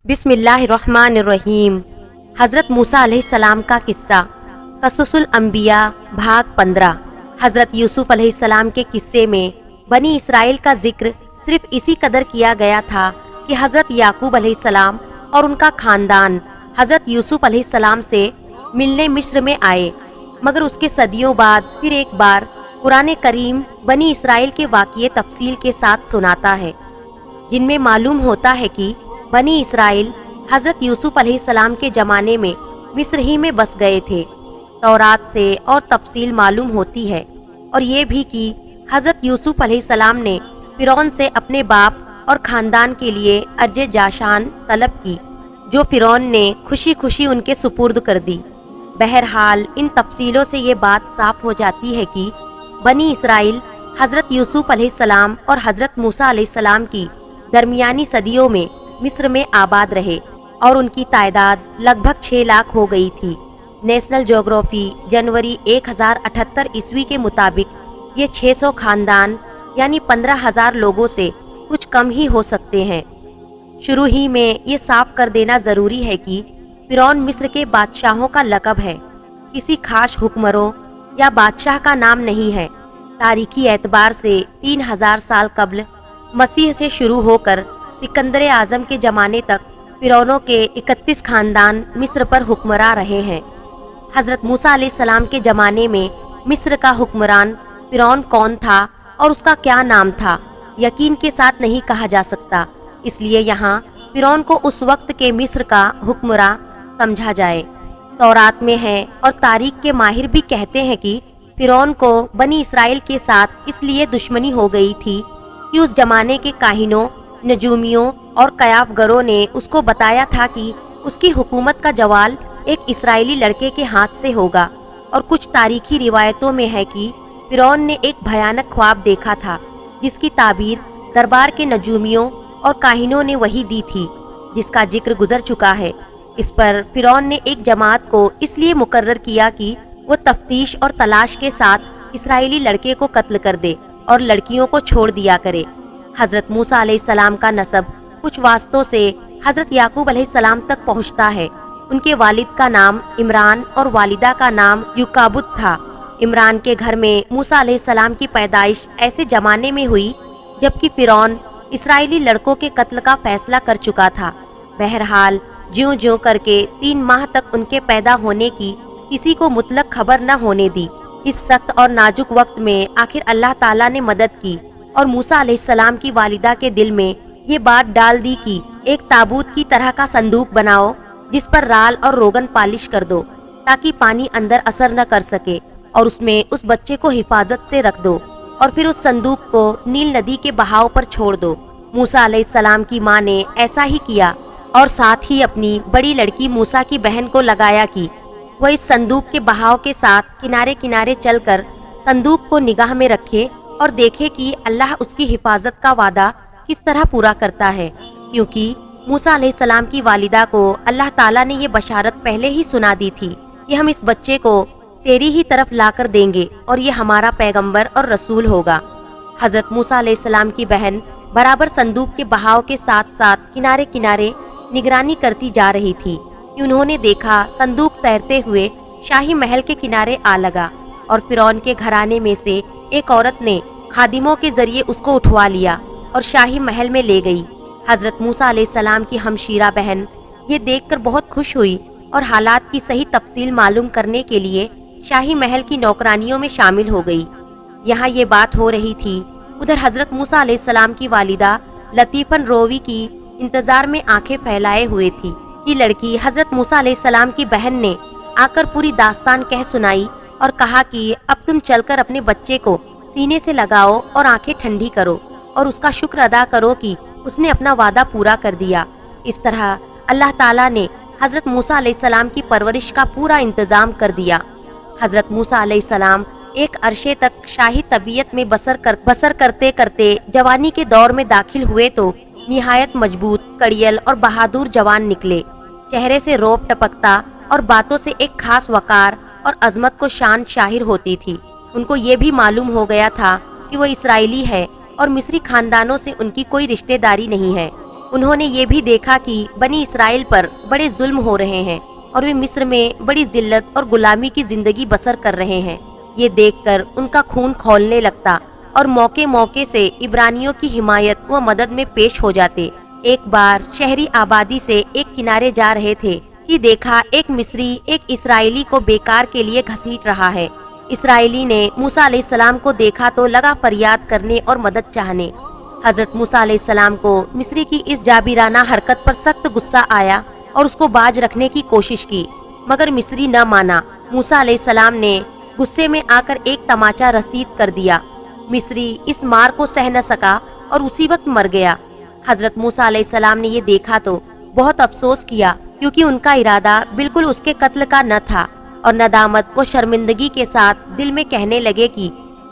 बिस्मिल्लाहिर्रहमानिर्रहीम। हज़रत मूसा अलैहिस्सलाम का किस्सा। क़ससुल अंबिया भाग 15। हज़रत यूसुफ अलैहिस्सलाम के किस्से में बनी इसराइल का जिक्र सिर्फ इसी कदर किया गया था कि हज़रत याकूब अलैहिस्सलाम और उनका खानदान हज़रत यूसुफ अलैहिस्सलाम से मिलने मिस्र में आए, मगर उसके सदियों बाद फिर एक बार कुरान करीम बनी इसराइल के वाक़ये तफसील के साथ सुनाता है, जिनमें मालूम होता है कि बनी इसराइल हज़रत यूसुफ अलैहिस्सलाम के ज़माने में मिस्र ही में बस गए थे। तौरात से और तफसील मालूम होती है, और ये भी कि हज़रत यूसुफ अलैहिस्सलाम ने फ़िरौन से अपने बाप और ख़ानदान के लिए अर्ज़ जाशान तलब की, जो फ़िरौन ने खुशी खुशी उनके सुपुर्द कर दी। बहरहाल इन तफसीलों से ये बात साफ़ हो जाती है कि बनी इसराइल हज़रत यूसुफ अलैहिस्सलाम और हज़रत मूसा अलैहिस्सलाम की दरमियानी सदियों में मिस्र में आबाद रहे, और उनकी तादाद लगभग 6 लाख हो गई थी। नेशनल ज्योग्राफी जनवरी 1078 ईस्वी के मुताबिक ये 600 खानदान यानी 15,000 लोगों से कुछ कम ही हो सकते हैं। शुरू ही में ये साफ कर देना ज़रूरी है कि फ़िरौन मिस्र के बादशाहों का लक़ब है, किसी खास हुक्मरों या बादशाह का नाम नहीं है। तारीखी एतबार से 3000 साल कब्ल मसीह से शुरू होकर सिकंदर आज़म के ज़माने तक फ़िरौनों के 31 खानदान मिस्र पर हुक्मरां रहे हैं। हज़रत मूसा अलैहिस्सलाम के ज़माने में मिस्र का हुक्मरान फ़िरौन कौन था और उसका क्या नाम था, यकीन के साथ नहीं कहा जा सकता, इसलिए यहाँ फ़िरौन को उस वक्त के मिस्र का हुक्मरां समझा जाए। तौरात में है और तारीख के माहिर भी कहते हैं कि फ़िरौन को बनी इसराइल के साथ इसलिए दुश्मनी हो गई थी कि उस ज़माने के काहिनों, नजूमियों और कयाफगरों ने उसको बताया था कि उसकी हुकूमत का जवाल एक इसराइली लड़के के हाथ से होगा। और कुछ तारीखी रिवायतों में है कि फ़िरौन ने एक भयानक ख्वाब देखा था, जिसकी ताबीर दरबार के नजूमियों और काहिनों ने वही दी थी, जिसका जिक्र गुजर चुका है। इस पर फ़िरौन ने एक जमात को इसलिए मुकर्रर किया कि वो तफ्तीश और तलाश के साथ इसराइली लड़के को कत्ल कर दे और लड़कियों को छोड़ दिया करे। हज़रत मूसा अलैहिस्सलाम का नसब कुछ वास्तों से हज़रत याकूब अलैहिस्सलाम तक पहुँचता है। उनके वालिद का नाम इमरान और वालिदा का नाम युकाबुत था। इमरान के घर में मूसा अलैहिस्सलाम की पैदाइश ऐसे ज़माने में हुई जबकि फ़िरौन इसराइली लड़कों के कत्ल का फैसला कर चुका था। बहरहाल ज्यों ज्यों करके 3 माह तक उनके पैदा होने की किसी को मुतलक खबर न होने दी। इस सख्त और नाजुक वक्त में आखिर अल्लाह ताला ने मदद की और मूसा अलैहिस्सलाम की वालिदा के दिल में ये बात डाल दी कि एक ताबूत की तरह का संदूक बनाओ, जिस पर राल और रोगन पालिश कर दो ताकि पानी अंदर असर न कर सके, और उसमें उस बच्चे को हिफाजत से रख दो, और फिर उस संदूक को नील नदी के बहाव पर छोड़ दो। मूसा अलैहिस्सलाम की माँ ने ऐसा ही किया, और साथ ही अपनी बड़ी लड़की मूसा की बहन को लगाया कि वह इस संदूक के बहाव के साथ किनारे किनारे चलकर संदूक को निगाह में रखे और देखे कि अल्लाह उसकी हिफाजत का वादा किस तरह पूरा करता है, क्योंकि मूसा अलैहिस्सलाम की वालिदा को अल्लाह ताला ने ये बशारत पहले ही सुना दी थी कि हम इस बच्चे को तेरी ही तरफ लाकर देंगे और ये हमारा पैगंबर और रसूल होगा। हज़रत मूसा अलैहिस्सलाम की बहन बराबर संदूक के बहाव के साथ साथ किनारे किनारे निगरानी करती जा रही थी कि उन्होंने देखा संदूक तैरते हुए शाही महल के किनारे आ लगा, और फ़िरौन के घराने में से एक औरत ने खादिमों के जरिए उसको उठवा लिया और शाही महल में ले गई। हज़रत मूसा अलैहिस्सलाम की हमशीरा बहन ये देखकर बहुत खुश हुई और हालात की सही तफसील मालूम करने के लिए शाही महल की नौकरानियों में शामिल हो गई। यहाँ ये बात हो रही थी, उधर हज़रत मूसा अलैहिस्सलाम की वालिदा लतीफ़न रोवी की इंतज़ार में आंखें फैलाए हुए थी कि लड़की हज़रत मूसा अलैहिस्सलाम की बहन ने आकर पूरी दास्तान कह सुनाई और कहा कि अब तुम चलकर अपने बच्चे को सीने से लगाओ और आंखें ठंडी करो और उसका शुक्र अदा करो कि उसने अपना वादा पूरा कर दिया। इस तरह अल्लाह ताला ने हज़रत मूसा अलैहिस्सलाम की परवरिश का पूरा इंतज़ाम कर दिया। हज़रत मूसा अलैहिस्सलाम एक अरसे तक शाही तबीयत में बसर करते करते जवानी के दौर में दाखिल हुए तो निहायत मजबूत, कड़ियल और बहादुर जवान निकले। चेहरे से रौब टपकता और बातों से एक खास वकार और अजमत को शान शाहिर होती थी। उनको ये भी मालूम हो गया था कि वो इसराइली है और मिस्री खानदानों से उनकी कोई रिश्तेदारी नहीं है। انہوں نے یہ بھی دیکھا کہ بنی اسرائیل پر بڑے ظلم ہو رہے ہیں اور وہ مصر میں بڑی ذلت اور غلامی کی زندگی بسر کر رہے ہیں۔ یہ دیکھ کر ان کا خون کھولنے لگتا اور موقع موقع سے عبرانیوں کی حمایت و مدد میں پیش ہو جاتے۔ ایک بار شہری آبادی سے ایک کنارے جا رہے تھے کہ دیکھا ایک مصری ایک اسرائیلی کو بیکار کے لیے گھسیٹ رہا ہے۔ اسرائیلی نے موسیٰ علیہ السلام کو دیکھا تو لگا فریاد کرنے اور مدد چاہنے۔ حضرت موسیٰ علیہ السلام کو مصری کی اس جابرانہ حرکت پر سخت غصہ آیا اور اس کو باز رکھنے کی کوشش کی، مگر مصری نہ مانا۔ موسیٰ علیہ السلام نے غصے میں آ کر ایک تماچا رسید کر دیا۔ مصری اس مار کو سہ نہ سکا اور اسی وقت مر گیا۔ حضرت موسیٰ علیہ السلام نے یہ دیکھا تو بہت افسوس کیا، کیونکہ ان کا ارادہ بالکل اس کے قتل کا نہ تھا، اور ندامت و شرمندگی کے ساتھ دل میں کہنے لگے کہ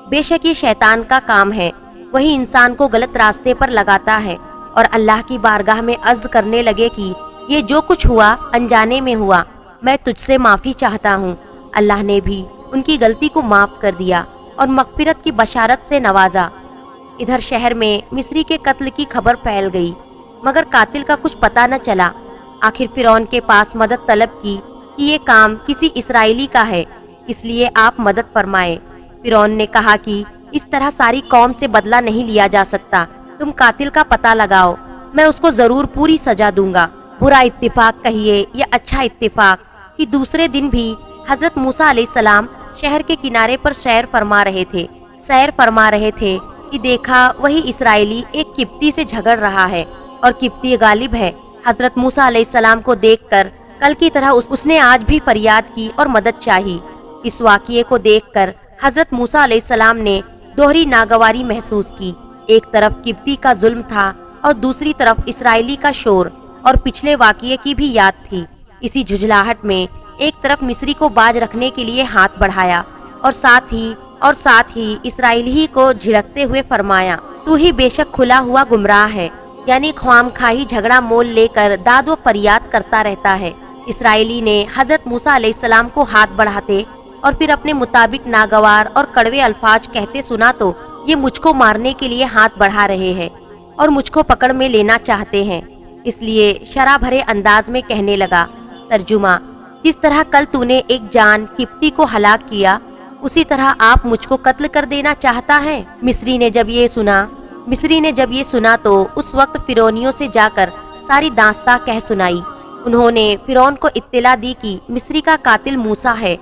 بے شک یہ شیطان کا کام ہے، وہی انسان کو غلط راستے پر لگاتا ہے، اور اللہ کی بارگاہ میں عرض کرنے لگے کہ یہ جو کچھ ہوا انجانے میں ہوا، میں تجھ سے معافی چاہتا ہوں۔ اللہ نے بھی ان کی غلطی کو معاف کر دیا اور مغفرت کی بشارت سے نوازا۔ ادھر شہر میں مصری کے قتل کی خبر پھیل گئی، مگر قاتل کا کچھ پتہ نہ چلا۔ آخر فرعون کے پاس مدد طلب کی کہ یہ کام کسی اسرائیلی کا ہے، اس لیے آپ مدد فرمائیں۔ فرعون نے کہا کہ اس طرح ساری قوم سے بدلہ نہیں لیا جا سکتا، تم قاتل کا پتہ لگاؤ، میں اس کو ضرور پوری سزا دوں گا۔ برا اتفاق کہیے یا اچھا اتفاق کہ دوسرے دن بھی حضرت موسیٰ علیہ السلام شہر کے کنارے پر سیر فرما رہے تھے کہ دیکھا وہی اسرائیلی ایک قبطی سے جھگڑ رہا ہے اور قبطی غالب ہے۔ حضرت موسیٰ علیہ السلام کو دیکھ کر کل کی طرح اس نے آج بھی فریاد کی اور مدد چاہی۔ اس واقعے کو دیکھ کر حضرت موسیٰ علیہ السلام نے دوہری ناگواری محسوس کی۔ ایک طرف قبطی کا ظلم تھا اور دوسری طرف اسرائیلی کا شور اور پچھلے واقعے کی بھی یاد تھی۔ اسی جھجلاہٹ میں ایک طرف مصری کو باز رکھنے کے لیے ہاتھ بڑھایا اور ساتھ ہی اسرائیلی کو جھڑکتے ہوئے فرمایا، تو ہی بے شک کھلا ہوا گمراہ ہے، یعنی خوام خواہی جھگڑا مول لے کر داد و فریاد کرتا رہتا ہے۔ اسرائیلی نے حضرت موسیٰ علیہ السلام کو ہاتھ بڑھاتے اور پھر اپنے مطابق ناگوار اور کڑوے الفاظ کہتے سنا تو یہ مجھ کو مارنے کے لیے ہاتھ بڑھا رہے ہیں اور مجھ کو پکڑ میں لینا چاہتے ہیں۔ اس لیے شرح بھرے انداز میں کہنے لگا۔ ترجمہ: جس طرح کل تو نے ایک جان قبطی کو ہلاک کیا، اسی طرح آپ مجھ کو قتل کر دینا چاہتا ہے۔ مصری نے جب یہ سنا تو اس وقت فرعونیوں سے جا کر ساری داستان کہہ سنائی۔ انہوں نے فرعون کو اطلاع دی کہ مصری کا قاتل موسیٰ ہے۔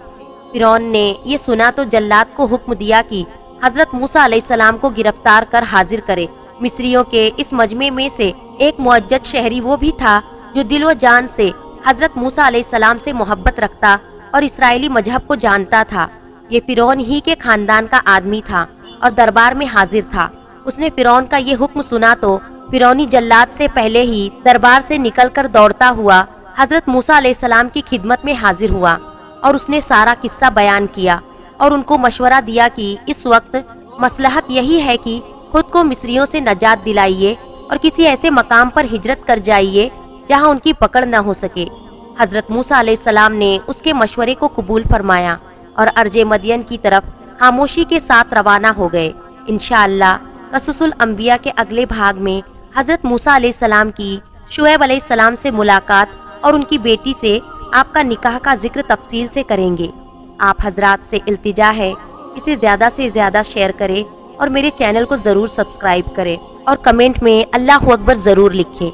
فرعون نے یہ سنا تو جلاد کو حکم دیا کہ حضرت موسیٰ علیہ السلام کو گرفتار کر حاضر کرے۔ مصریوں کے اس مجمع میں سے ایک معجد شہری وہ بھی تھا جو دل و جان سے حضرت موسیٰ علیہ السلام سے محبت رکھتا اور اسرائیلی مذہب کو جانتا تھا۔ یہ فرعون ہی کے خاندان کا آدمی تھا اور دربار میں حاضر تھا۔ اس نے فرعون کا یہ حکم سنا تو فرعونی جلاد سے پہلے ہی دربار سے نکل کر دوڑتا ہوا حضرت موسیٰ علیہ السلام کی خدمت میں حاضر ہوا اور اس نے سارا قصہ بیان کیا اور ان کو مشورہ دیا کہ اس وقت مصلحت یہی ہے کہ خود کو مصریوں سے نجات دلائیے اور کسی ایسے مقام پر ہجرت کر جائیے جہاں ان کی پکڑ نہ ہو سکے۔ حضرت موسیٰ علیہ السلام نے اس کے مشورے کو قبول فرمایا اور ارض مدین کی طرف خاموشی کے ساتھ روانہ ہو گئے۔ انشاءاللہ قصص الانبیاء کے اگلے بھاگ میں حضرت موسیٰ علیہ السلام کی شعیب علیہ السلام سے ملاقات اور ان کی بیٹی سے آپ کا نکاح کا ذکر تفصیل سے کریں گے۔ آپ حضرات سے التجا ہے اسے زیادہ سے زیادہ شیئر کریں اور میرے چینل کو ضرور سبسکرائب کریں اور کمنٹ میں اللہ اکبر ضرور لکھیں۔